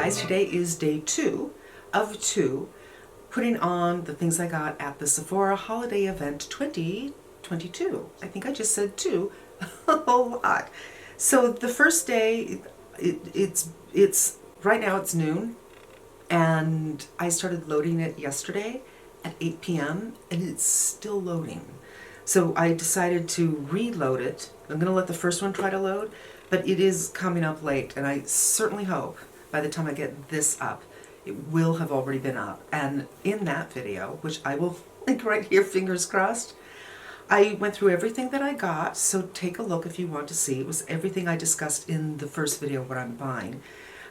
guys, today is day 2 of 2 putting on the things I got at the Sephora holiday event 2022. I think I just said 2 a lot. So the first day, it's right now it's noon, and I started loading it yesterday at 8 p.m. and it's still loading. So I decided to reload it. I'm going to let the first one try to load, but it is coming up late, and I certainly hope by the time I get this up, it will have already been up. And in that video, which I will link right here, fingers crossed, I went through everything that I got, so take a look if you want to see. It was everything I discussed in the first video, what I'm buying.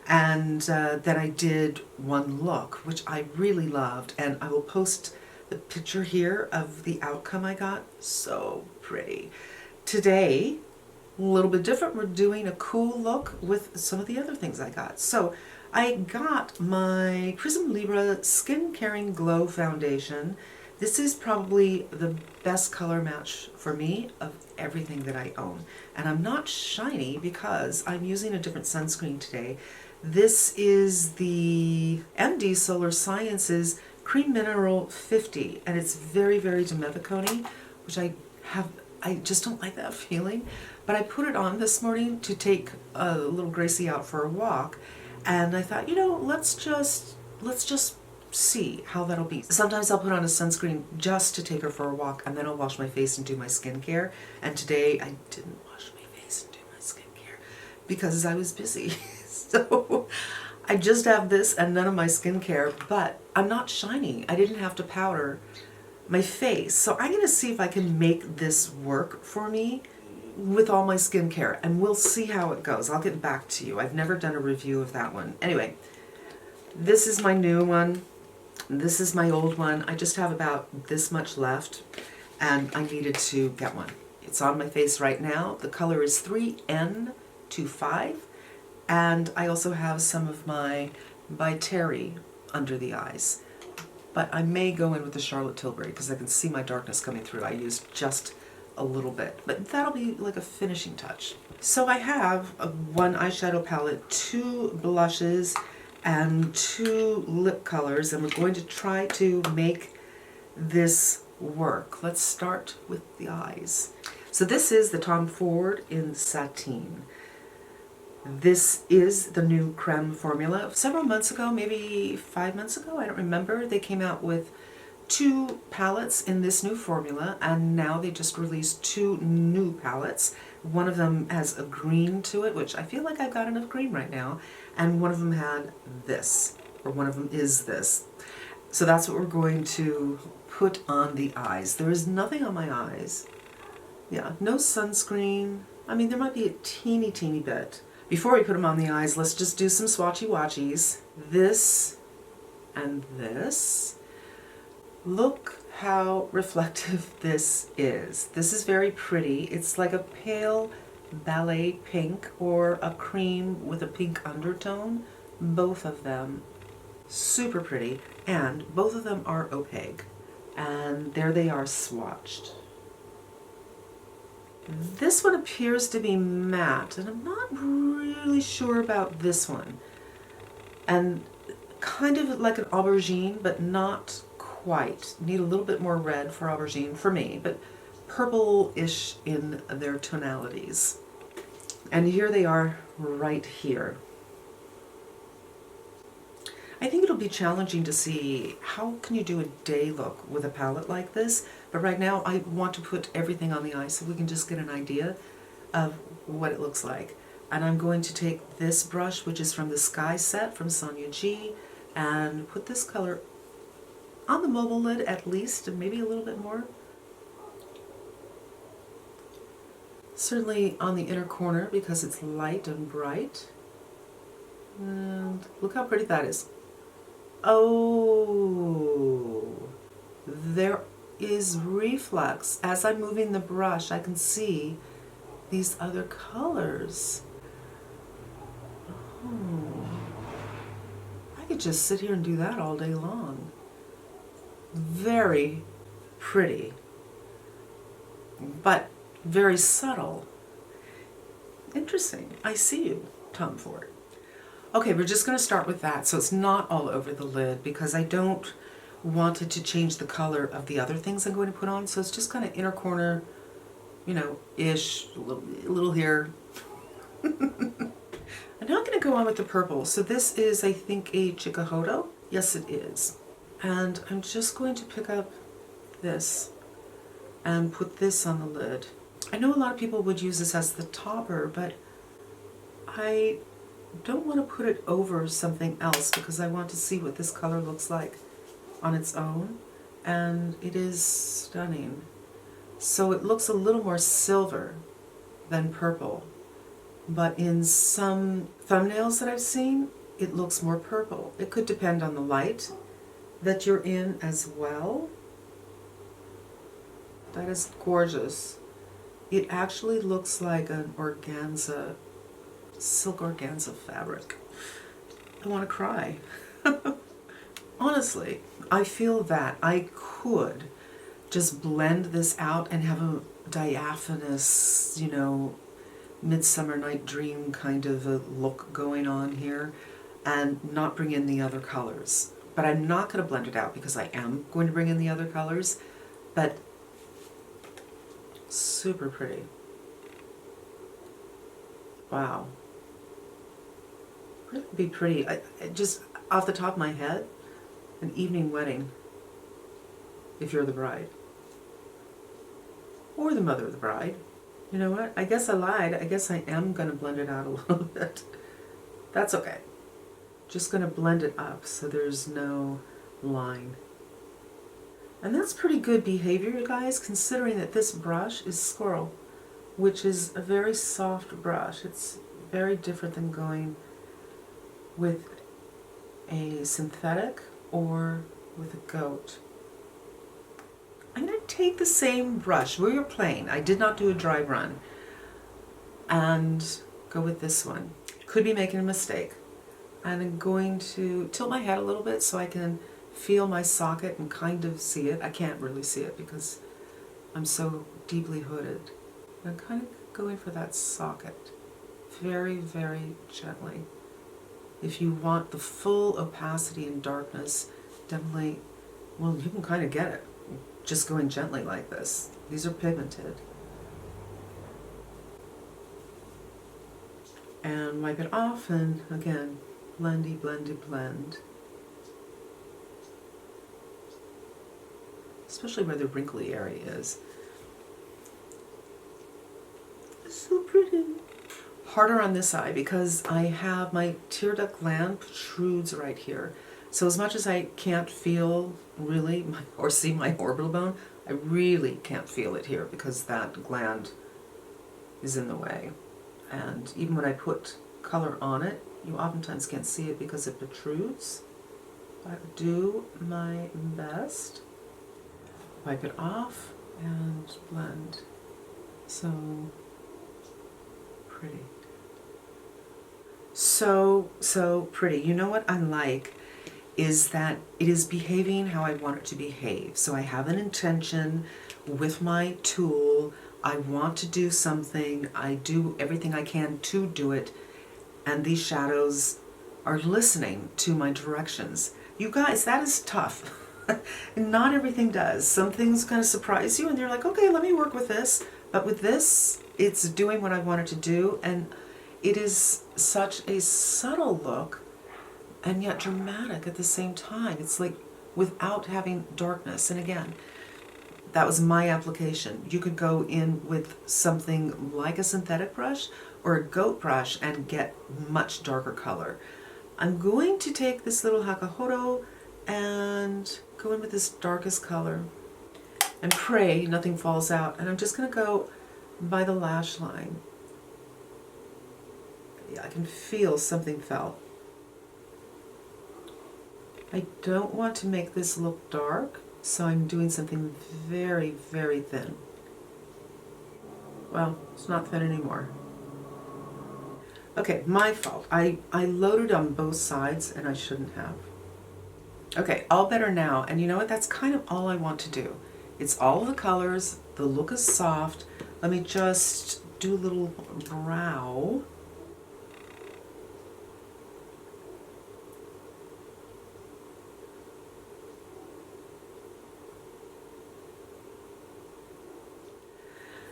And then I did one look, which I really loved, and I will post the picture here of the outcome I got. So pretty. Today, a little bit different. We're doing a cool look with some of the other things I got. So I got my Prism Libra Skin Caring Glow Foundation. This is probably the best color match for me of everything that I own. And I'm not shiny because I'm using a different sunscreen today. This is the MD Solar Sciences Cream Mineral 50, and it's very, very demevicone, which I just don't like that feeling. But I put it on this morning to take little Gracie out for a walk, and I thought, you know, let's just see how that'll be. Sometimes I'll put on a sunscreen just to take her for a walk, and then I'll wash my face and do my skincare. And today I didn't wash my face and do my skincare because I was busy. So I just have this and none of my skincare, but I'm not shiny. I didn't have to powder my face. So I'm going to see if I can make this work for me with all my skincare, and we'll see how it goes. I'll get back to you. I've never done a review of that one. Anyway, this is my new one. This is my old one. I just have about this much left, and I needed to get one. It's on my face right now. The color is 3N25. And I also have some of my by Terry under the eyes. But I may go in with the Charlotte Tilbury because I can see my darkness coming through. I used just a little bit, but that'll be like a finishing touch. So I have one eyeshadow palette, 2 blushes, and 2 lip colors, and we're going to try to make this work. Let's start with the eyes. So this is the Tom Ford in Sateen. This is the new creme formula. Several months ago, maybe 5 months ago, I don't remember, they came out with 2 palettes in this new formula, and now they just released 2 new palettes. One of them has a green to it, which I feel like I've got enough green right now, and one of them had this, or one of them is this. So that's what we're going to put on the eyes. There is nothing on my eyes. Yeah, no sunscreen. I mean, there might be a teeny bit. Before we put them on the eyes, let's just do some swatchy-watchies. This and this. Look how reflective this is. This is very pretty. It's like a pale ballet pink or a cream with a pink undertone. Both of them super pretty, and both of them are opaque. And there they are swatched. This one appears to be matte, and I'm not really sure about this one. And kind of like an aubergine, but not quite. Need a little bit more red for aubergine for me, but purple-ish in their tonalities. And here they are right here. I think it'll be challenging to see how can you do a day look with a palette like this, but right now I want to put everything on the eye so we can just get an idea of what it looks like. And I'm going to take this brush, which is from the Sky set from Sonia G, and put this color on the mobile lid at least, and maybe a little bit more. Certainly on the inner corner because it's light and bright. And look how pretty that is. Oh, there is reflex. As I'm moving the brush, I can see these other colors. Oh, I could just sit here and do that all day long. Very pretty, but very subtle. Interesting. I see you, Tom Ford. Okay, we're just going to start with that so it's not all over the lid because I don't want it to change the color of the other things I'm going to put on. So it's just kind of inner corner, you know, ish, a little here. I'm now going to go on with the purple. So this is, I think, a Hakuhodo. Yes, it is. And I'm just going to pick up this and put this on the lid. I know a lot of people would use this as the topper, but I don't want to put it over something else because I want to see what this color looks like on its own. And it is stunning. So it looks a little more silver than purple. But in some thumbnails that I've seen, it looks more purple. It could depend on the light that you're in as well. That is gorgeous. It actually looks like an organza, silk organza fabric. I want to cry. Honestly, I feel that I could just blend this out and have a diaphanous, you know, Midsummer Night Dream kind of a look going on here and not bring in the other colors. But I'm not going to blend it out because I am going to bring in the other colors. But super pretty. Wow. Wouldn't it be pretty? I just off the top of my head, an evening wedding, if you're the bride. Or the mother of the bride. You know what? I guess I lied. I guess I am going to blend it out a little bit. That's okay. Just going to blend it up so there's no line. And that's pretty good behavior, you guys, considering that this brush is Squirrel, which is a very soft brush. It's very different than going with a synthetic or with a goat. I'm going to take the same brush. We were plain. I did not do a dry run. And go with this one. Could be making a mistake. And I'm going to tilt my head a little bit so I can feel my socket and kind of see it. I can't really see it because I'm so deeply hooded. I'm kind of going for that socket. Very, very gently. If you want the full opacity and darkness, definitely, well, you can kind of get it. Just going gently like this. These are pigmented. And wipe it off and again, blendy, blendy, blend. Especially where the wrinkly area is. So pretty. Harder on this eye because I have my tear duct gland protrudes right here. So as much as I can't feel really, or see my orbital bone, I really can't feel it here because that gland is in the way. And even when I put color on it, you oftentimes can't see it because it protrudes. I do my best. Wipe it off and blend. So pretty. So pretty. You know what I like is that it is behaving how I want it to behave. So I have an intention with my tool. I want to do something. I do everything I can to do it. And these shadows are listening to my directions. You guys, that is tough. Not everything does. Some things kind of surprise you and you're like, okay, let me work with this. But with this, it's doing what I want it to do. And it is such a subtle look and yet dramatic at the same time. It's like without having darkness. And again, that was my application. You could go in with something like a synthetic brush or a goat brush and get much darker color. I'm going to take this little Hakuhodo and go in with this darkest color and pray nothing falls out. And I'm just going to go by the lash line. Yeah, I can feel something fell. I don't want to make this look dark, so I'm doing something very, very thin. Well, it's not thin anymore. Okay, my fault. I loaded on both sides and I shouldn't have. Okay, all better now. And you know what? That's kind of all I want to do. It's all the colors. The look is soft. Let me just do a little brow.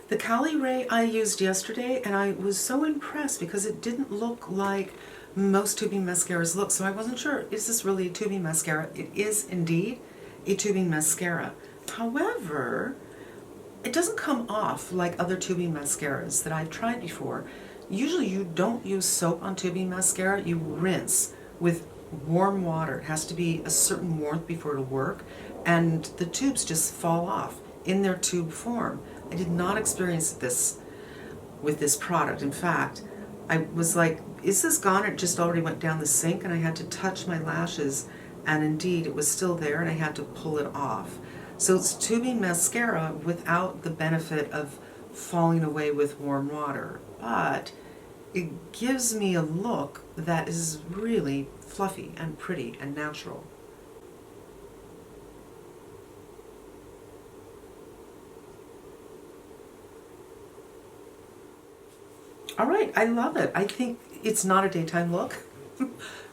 The Cali Ray I used yesterday, and I was so impressed because it didn't look like most tubing mascaras look, so I wasn't sure, is this really a tubing mascara? It is indeed a tubing mascara. However, it doesn't come off like other tubing mascaras that I've tried before. Usually you don't use soap on tubing mascara, you rinse with warm water. It has to be a certain warmth before it'll work, and the tubes just fall off in their tube form. I did not experience this with this product. In fact, I was like, is this gone? It just already went down the sink, and I had to touch my lashes, and indeed it was still there, and I had to pull it off. So it's tubing mascara without the benefit of falling away with warm water, but it gives me a look that is really fluffy and pretty and natural. All right, I love it. I think it's not a daytime look,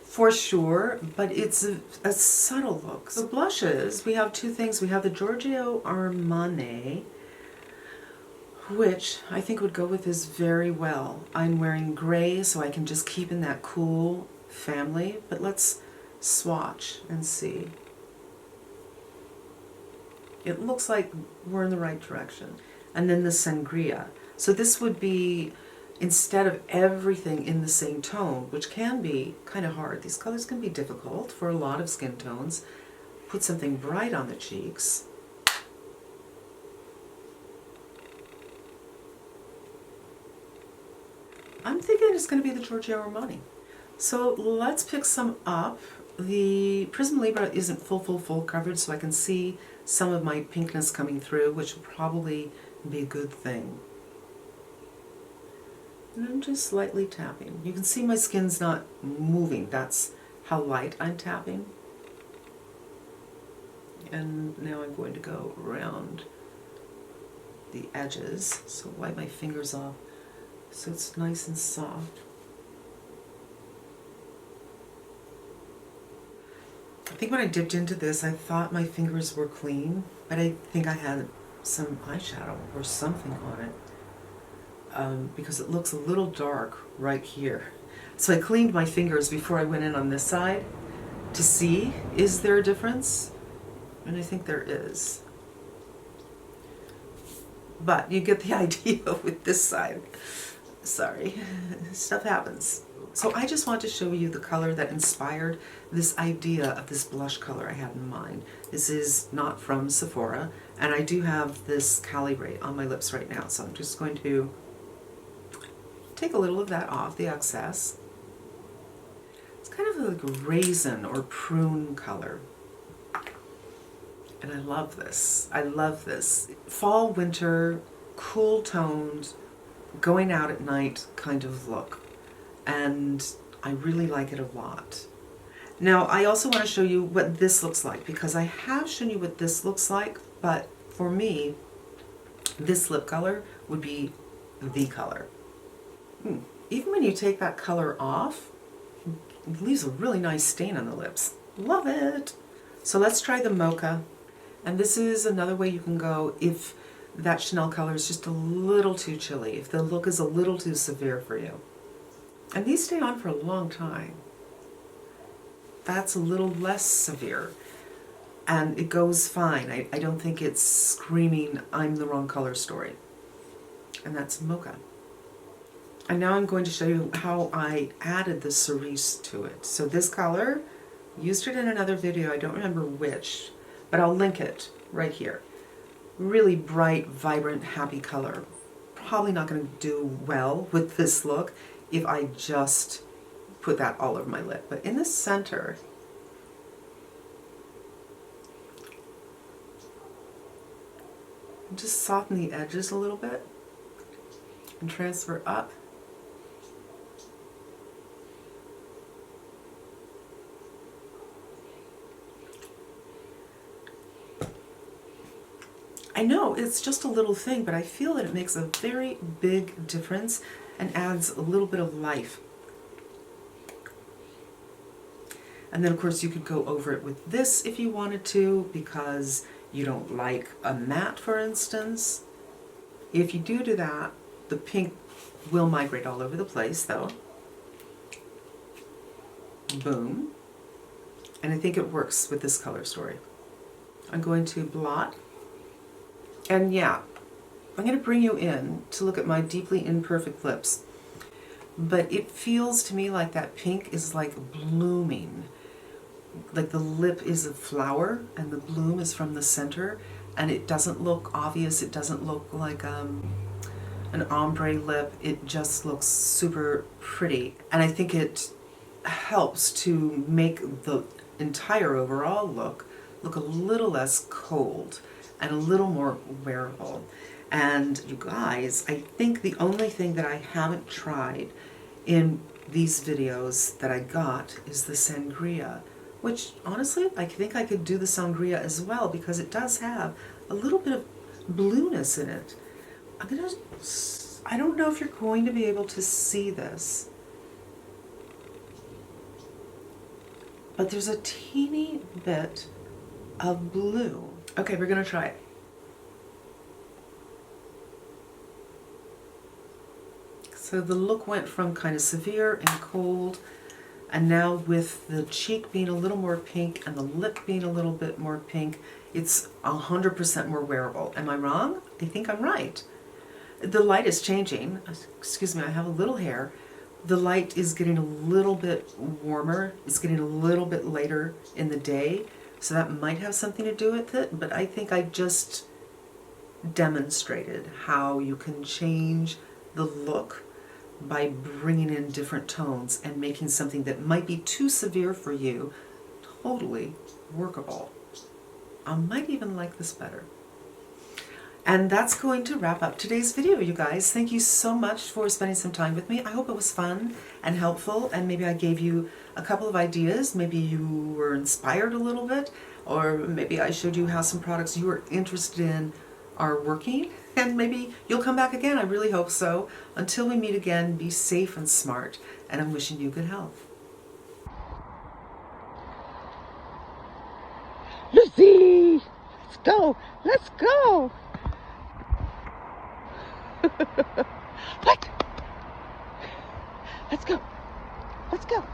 for sure, but it's a subtle look. So blushes, we have two things. We have the Giorgio Armani, which I think would go with this very well. I'm wearing gray, so I can just keep in that cool family, but let's swatch and see. It looks like we're in the right direction. And then the Sangria. So this would be, instead of everything in the same tone, which can be kind of hard. These colors can be difficult for a lot of skin tones. Put something bright on the cheeks. I'm thinking it's going to be the Giorgio Armani. So let's pick some up. The Prism Libra isn't full coverage, so I can see some of my pinkness coming through, which will probably be a good thing. And I'm just slightly tapping. You can see my skin's not moving. That's how light I'm tapping. And now I'm going to go around the edges. So wipe my fingers off so it's nice and soft. I think when I dipped into this, I thought my fingers were clean, but I think I had some eyeshadow or something on it. Because it looks a little dark right here. So I cleaned my fingers before I went in on this side to see, is there a difference? And I think there is. But you get the idea with this side. Sorry, stuff happens. So I just want to show you the color that inspired this idea of this blush color I had in mind. This is not from Sephora, and I do have this Cali Ray on my lips right now, so I'm just going to take a little of that off, the excess. It's kind of like a raisin or prune color. And I love this. I love this. Fall, winter, cool toned, going out at night kind of look. And I really like it a lot. Now, I also want to show you what this looks like, because I have shown you what this looks like, but for me, this lip color would be the color. Even when you take that color off, it leaves a really nice stain on the lips. Love it! So let's try the Mocha. And this is another way you can go if that Chanel color is just a little too chilly, if the look is a little too severe for you. And these stay on for a long time. That's a little less severe. And it goes fine. I don't think it's screaming, I'm the wrong color story. And that's Mocha. And now I'm going to show you how I added the cerise to it. So this color, used it in another video, I don't remember which, but I'll link it right here. Really bright, vibrant, happy color. Probably not going to do well with this look if I just put that all over my lip. But in the center, just soften the edges a little bit and transfer up. I know it's just a little thing, but I feel that it makes a very big difference and adds a little bit of life. And then of course you could go over it with this if you wanted to, because you don't like a matte, for instance. If you do that, the pink will migrate all over the place though. Boom. And I think it works with this color story. I'm going to blot. And yeah, I'm going to bring you in to look at my deeply imperfect lips. But it feels to me like that pink is like blooming. Like the lip is a flower and the bloom is from the center. And it doesn't look obvious. It doesn't look like an ombre lip. It just looks super pretty. And I think it helps to make the entire overall look a little less cold and a little more wearable. And you guys, I think the only thing that I haven't tried in these videos that I got is the sangria, which honestly, I think I could do the sangria as well because it does have a little bit of blueness in it. I don't know if you're going to be able to see this, but there's a teeny bit of blue. Okay, we're gonna try it. So the look went from kind of severe and cold, and now with the cheek being a little more pink and the lip being a little bit more pink, it's 100% more wearable. Am I wrong? I think I'm right. The light is changing. Excuse me, I have a little hair. The light is getting a little bit warmer. It's getting a little bit later in the day, so that might have something to do with it, but I think I just demonstrated how you can change the look by bringing in different tones and making something that might be too severe for you totally workable. I might even like this better. And that's going to wrap up today's video, you guys. Thank you so much for spending some time with me. I hope it was fun and helpful, and maybe I gave you a couple of ideas. Maybe you were inspired a little bit, or maybe I showed you how some products you are interested in are working, and maybe you'll come back again. I really hope so. Until we meet again, be safe and smart, and I'm wishing you good health. Lucy! Let's go! Let's go! What? Let's go! Let's go!